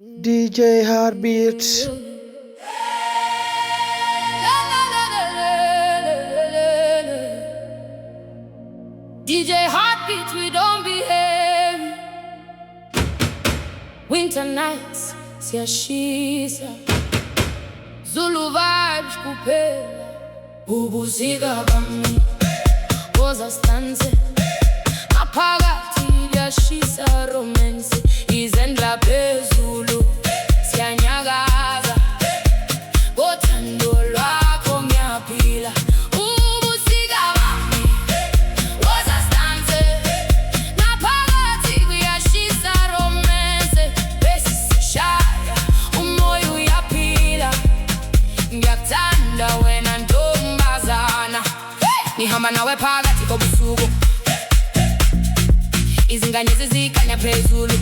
DJ Heartbeats. DJ Heartbeats, we don't behave. Winter nights, siyashisa. Zulu vibes kuphela. UBUSIKA BAMI. Woza stanze. Aphakathi liyashisa romance. Izendla phezulu. Siyanyakaza. Ngothando lwakho ngiyaphila. UBUSIKA BAMI. Woza stanze. Aphakathi liyashisa romance. Besi sishaya. Umoya uyaphila. Ngiyakuthanda wena ntombazana. Nihamba nawe phakathi kobusuku. Izingane zikhanya phezulu.